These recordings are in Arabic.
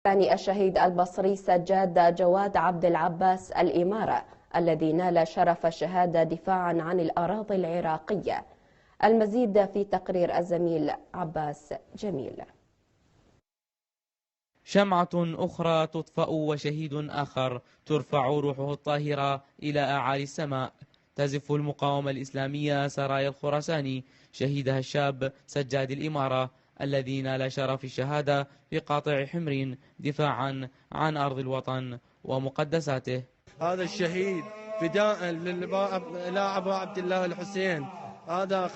ثاني الشهيد البصري سجاد جواد عبد العباس الإمارة الذي نال شرف الشهادة دفاعا عن الأراضي العراقية. المزيد في تقرير الزميل عباس جميل. شمعة أخرى تطفأ وشهيد آخر ترفع روحه الطاهرة إلى أعالي السماء. تزف المقاومة الإسلامية سرايا الخراساني شهيدها الشاب سجاد الإمارة الذي نال شرف الشهادة في قاطع حمر دفاعا عن أرض الوطن ومقدساته. هذا الشهيد فداء للاعب عبد الله الحسين، هذا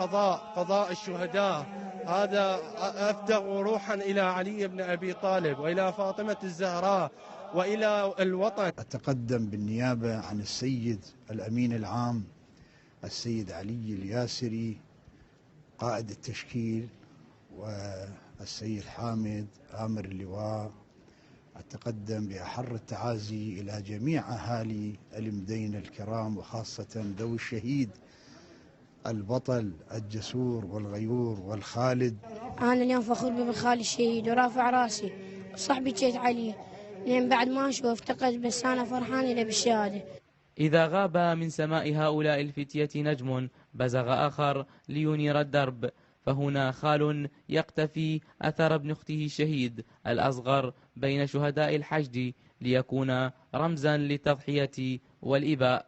قضاء الشهداء، هذا أفتغ روحا إلى علي بن أبي طالب وإلى فاطمة الزهراء وإلى الوطن. أتقدم بالنيابة عن السيد الأمين العام السيد علي الياسري قائد التشكيل والسيد حامد آمر اللواء. أتقدم بأحر التعازي إلى جميع أهالي المدينة الكرام وخاصة ذوي الشهيد البطل الجسور والغيور والخالد. أنا اليوم فخور بابن خالي الشهيد ورافع راسي وصاحبي جيت علي لين بعد ما أشوف افتقد، بس أنا فرحان إلي بالشهادة. إذا غاب من سماء هؤلاء الفتية نجم بزغ آخر لينير الدرب، فهنا خال يقتفي أثر ابن أخته الشهيد الأصغر بين شهداء الحشد ليكون رمزا للتضحية والإباء.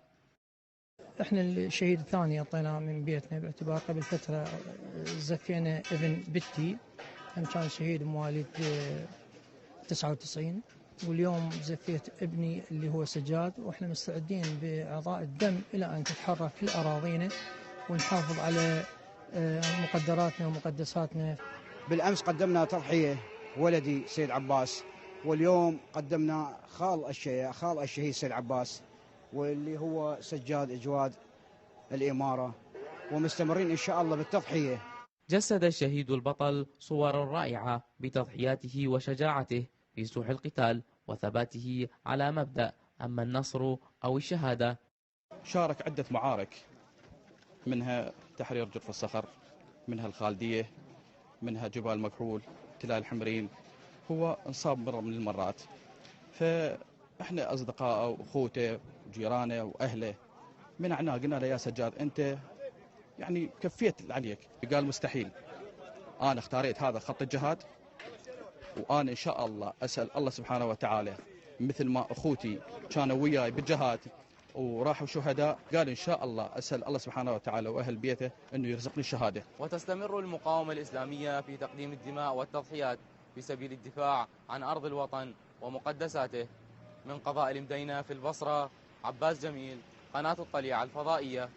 احنا الشهيد الثاني اعطيناه من بيتنا باعتبار قبل فتره زفينا ابن بنتي، هم كان شهيد مواليد 99، واليوم زفيت ابني اللي هو سجاد، واحنا مستعدين باعطاء الدم الى ان تتحرر كل اراضينا ونحافظ على مقدراتنا ومقدساتنا. بالامس قدمنا تضحيه ولدي سيد عباس، واليوم قدمنا خال الشهيد سيد عباس واللي هو سجاد جواد الإمارة، ومستمرين إن شاء الله بالتضحية. جسد الشهيد البطل صور رائعة بتضحياته وشجاعته في سوح القتال وثباته على مبدأ أما النصر أو الشهادة. شارك عدة معارك، منها تحرير جرف الصخر، منها الخالدية، منها جبال مكحول، تلال الحمرين. هو انصاب مرة من المرات، فإحنا أصدقائه وأخوته وجيرانه وأهله منعناه، قلنا له يا سجاد أنت يعني كفيت عليك. قال مستحيل، أنا اختاريت هذا خط الجهاد، وأنا إن شاء الله أسأل الله سبحانه وتعالى مثل ما أخوتي كانوا وياي بالجهاد وراحوا شهداء، قال إن شاء الله أسأل الله سبحانه وتعالى وأهل بيته أنه يرزقني الشهادة. وتستمر المقاومة الإسلامية في تقديم الدماء والتضحيات في سبيل الدفاع عن أرض الوطن ومقدساته. من قضاء المدينة في البصرة، عباس جميل، قناة الطليعة الفضائية.